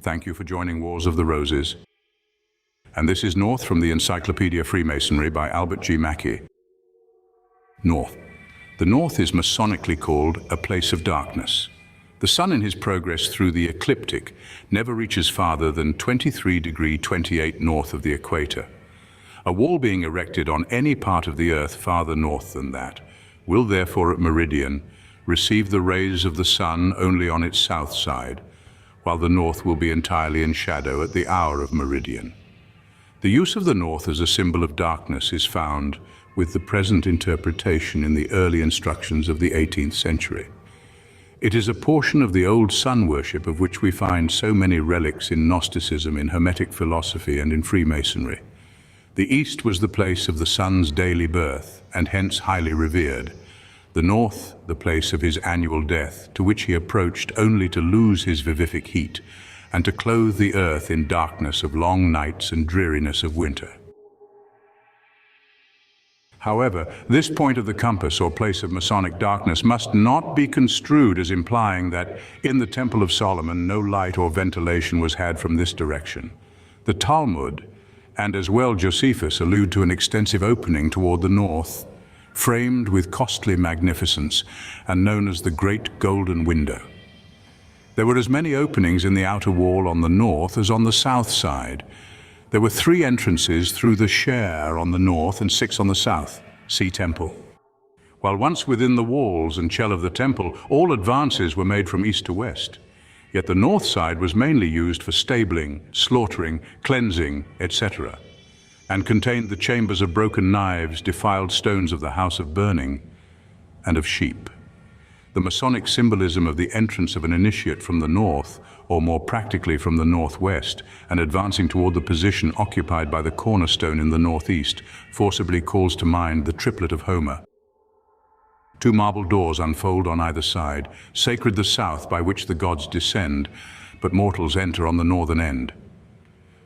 Thank you for joining Wars of the Roses. And this is North from the Encyclopedia of Freemasonry by Albert G. Mackey. North. The North is Masonically called a place of darkness. The sun in his progress through the ecliptic never reaches farther than 23°28' north of the equator. A wall being erected on any part of the earth farther north than that will therefore at meridian receive the rays of the sun only on its south side, while the north will be entirely in shadow at the hour of meridian. The use of the north as a symbol of darkness is found with the present interpretation in the early instructions of the 18th century. It is a portion of the old sun worship of which we find so many relics in Gnosticism, in Hermetic philosophy, and in Freemasonry. The east was the place of the sun's daily birth, and hence highly revered. The north, the place of his annual death, to which he approached only to lose his vivific heat, and to clothe the earth in darkness of long nights and dreariness of winter. However, this point of the compass or place of Masonic darkness must not be construed as implying that in the Temple of Solomon no light or ventilation was had from this direction. The Talmud, and as well Josephus, allude to an extensive opening toward the north, framed with costly magnificence and known as the Great Golden Window. There were as many openings in the outer wall on the north as on the south side. There were 3 entrances through the Share on the north and 6 on the south. See Temple. While once within the walls and shell of the temple, all advances were made from east to west. Yet the north side was mainly used for stabling, slaughtering, cleansing, etc., and contained the chambers of broken knives, defiled stones of the house of burning, and of sheep. The Masonic symbolism of the entrance of an initiate from the north, or more practically from the northwest, and advancing toward the position occupied by the cornerstone in the northeast, forcibly calls to mind the triplet of Homer. 2 marble doors unfold on either side, sacred the south by which the gods descend, but mortals enter on the northern end.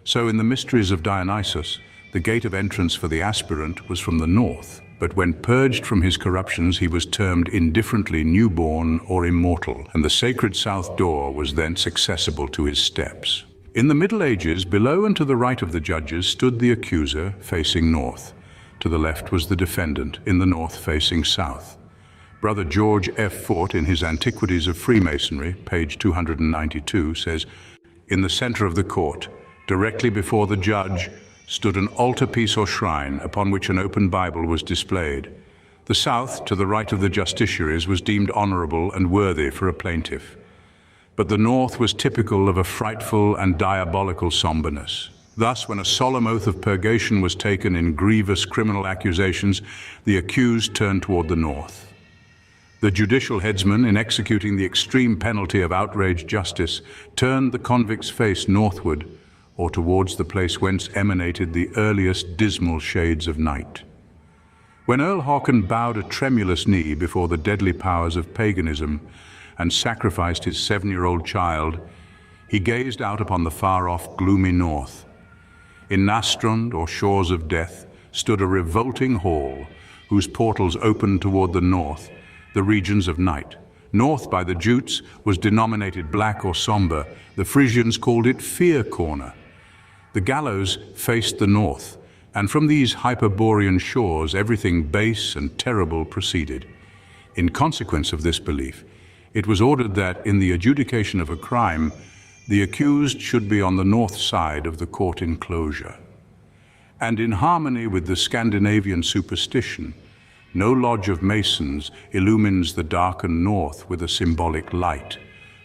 So in the mysteries of Dionysus, the gate of entrance for the aspirant was from the north, but when purged from his corruptions he was termed indifferently newborn or immortal, and the sacred south door was thence accessible to his steps. In the Middle Ages, below and to the right of the judges stood the accuser facing north. To the left was the defendant, in the north facing south. Brother George F. Fort, in his Antiquities of Freemasonry, page 292, says, "In the center of the court, directly before the judge, stood an altarpiece or shrine upon which an open Bible was displayed. The south, to the right of the justiciaries, was deemed honorable and worthy for a plaintiff. But the north was typical of a frightful and diabolical somberness. Thus, when a solemn oath of purgation was taken in grievous criminal accusations, the accused turned toward the north. The judicial headsman, in executing the extreme penalty of outraged justice, turned the convict's face northward, or towards the place whence emanated the earliest dismal shades of night. When Earl Hawken bowed a tremulous knee before the deadly powers of paganism and sacrificed his 7-year-old child, he gazed out upon the far-off gloomy north. In Nastrond, or shores of death, stood a revolting hall, whose portals opened toward the north, the regions of night. North by the Jutes was denominated black or somber. The Frisians called it Fear Corner. The gallows faced the north, and from these Hyperborean shores everything base and terrible proceeded. In consequence of this belief, it was ordered that, in the adjudication of a crime, the accused should be on the north side of the court enclosure. And in harmony with the Scandinavian superstition, no lodge of Masons illumines the darkened north with a symbolic light,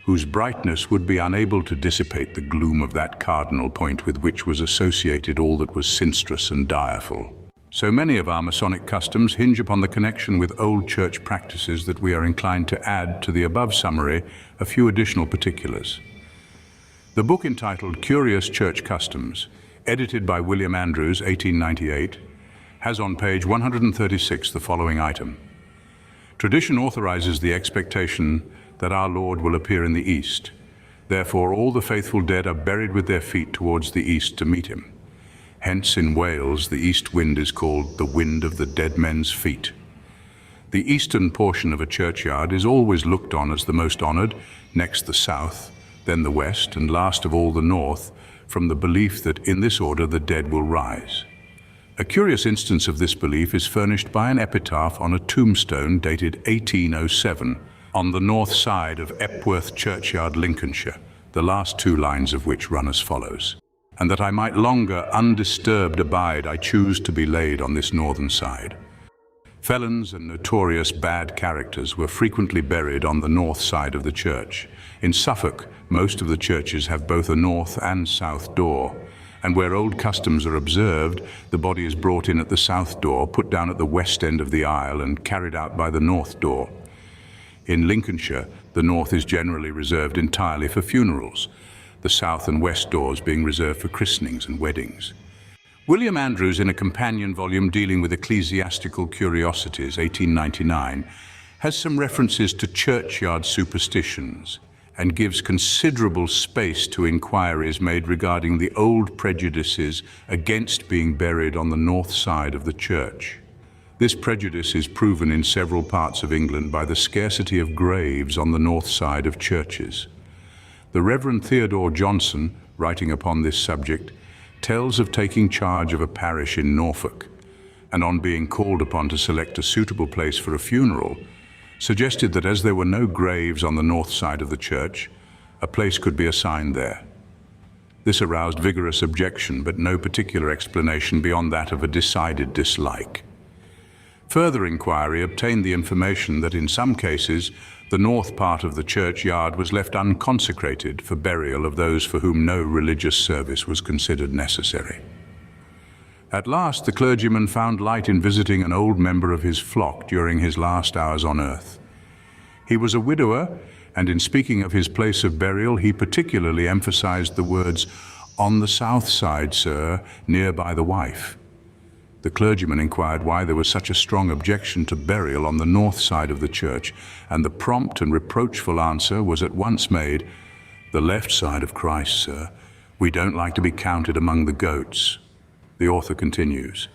whose brightness would be unable to dissipate the gloom of that cardinal point with which was associated all that was sinistrous and direful. So many of our Masonic customs hinge upon the connection with old church practices that we are inclined to add to the above summary a few additional particulars. The book entitled Curious Church Customs, edited by William Andrews, 1898, has on page 136 the following item. Tradition authorizes the expectation that our Lord will appear in the east. Therefore, all the faithful dead are buried with their feet towards the east to meet him. Hence, in Wales, the east wind is called the wind of the dead men's feet. The eastern portion of a churchyard is always looked on as the most honored, next the south, then the west, and last of all the north, from the belief that in this order the dead will rise. A curious instance of this belief is furnished by an epitaph on a tombstone dated 1807 on the north side of Epworth Churchyard, Lincolnshire, the last two lines of which run as follows: "And that I might longer undisturbed abide, I choose to be laid on this northern side." Felons and notorious bad characters were frequently buried on the north side of the church. In Suffolk, most of the churches have both a north and south door, and where old customs are observed, the body is brought in at the south door, put down at the west end of the aisle, and carried out by the north door. In Lincolnshire, the north is generally reserved entirely for funerals, the south and west doors being reserved for christenings and weddings. William Andrews, in a companion volume dealing with ecclesiastical curiosities, 1899, has some references to churchyard superstitions and gives considerable space to inquiries made regarding the old prejudices against being buried on the north side of the church. This prejudice is proven in several parts of England by the scarcity of graves on the north side of churches. The Reverend Theodore Johnson, writing upon this subject, tells of taking charge of a parish in Norfolk, and on being called upon to select a suitable place for a funeral, suggested that as there were no graves on the north side of the church, a place could be assigned there. This aroused vigorous objection, but no particular explanation beyond that of a decided dislike. Further inquiry obtained the information that in some cases, the north part of the churchyard was left unconsecrated for burial of those for whom no religious service was considered necessary. At last, the clergyman found light in visiting an old member of his flock during his last hours on earth. He was a widower, and in speaking of his place of burial, he particularly emphasized the words, "On the south side, sir, near by the wife." The clergyman inquired why there was such a strong objection to burial on the north side of the church, and the prompt and reproachful answer was at once made, "The left side of Christ, sir. We don't like to be counted among the goats." The author continues,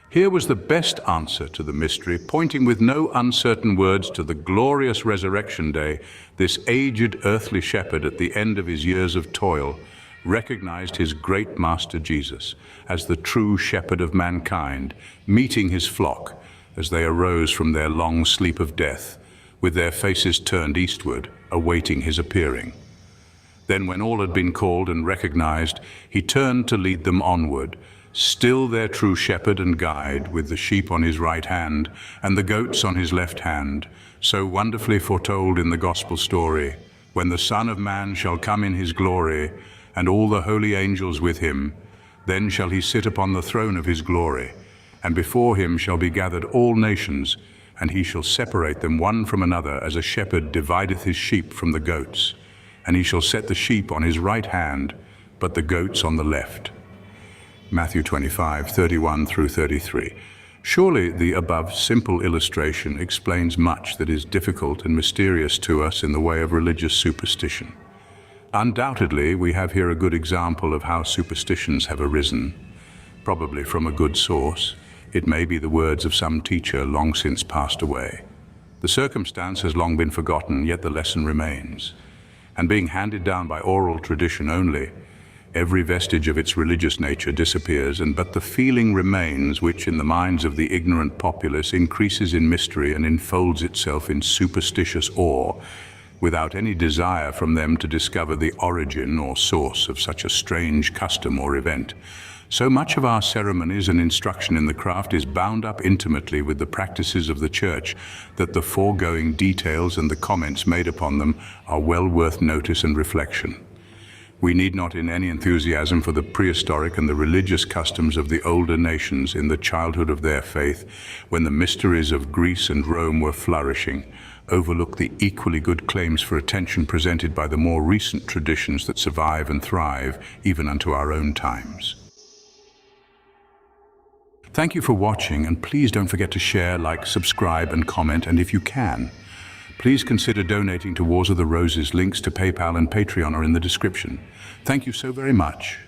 "Here was the best answer to the mystery, pointing with no uncertain words to the glorious resurrection day. This aged earthly shepherd at the end of his years of toil recognized his great master Jesus as the true shepherd of mankind, meeting his flock as they arose from their long sleep of death, with their faces turned eastward, awaiting his appearing. Then when all had been called and recognized, he turned to lead them onward, still their true shepherd and guide, with the sheep on his right hand and the goats on his left hand, so wonderfully foretold in the gospel story, when the Son of Man shall come in his glory, and all the holy angels with him, then shall he sit upon the throne of his glory, and before him shall be gathered all nations, and he shall separate them one from another, as a shepherd divideth his sheep from the goats. And he shall set the sheep on his right hand, but the goats on the left." Matthew 25:31 through 33. Surely the above simple illustration explains much that is difficult and mysterious to us in the way of religious superstition. Undoubtedly, we have here a good example of how superstitions have arisen, probably from a good source. It may be the words of some teacher long since passed away. The circumstance has long been forgotten, yet the lesson remains. And being handed down by oral tradition only, every vestige of its religious nature disappears, and but the feeling remains which, in the minds of the ignorant populace, increases in mystery and enfolds itself in superstitious awe, without any desire from them to discover the origin or source of such a strange custom or event. So much of our ceremonies and instruction in the craft is bound up intimately with the practices of the Church that the foregoing details and the comments made upon them are well worth notice and reflection. We need not in any enthusiasm for the prehistoric and the religious customs of the older nations in the childhood of their faith, when the mysteries of Greece and Rome were flourishing, overlook the equally good claims for attention presented by the more recent traditions that survive and thrive even unto our own times. Thank you for watching, and please don't forget to share, like, subscribe, and comment, and if you can, please consider donating to Wars of the Roses. Links to PayPal and Patreon are in the description. Thank you so very much.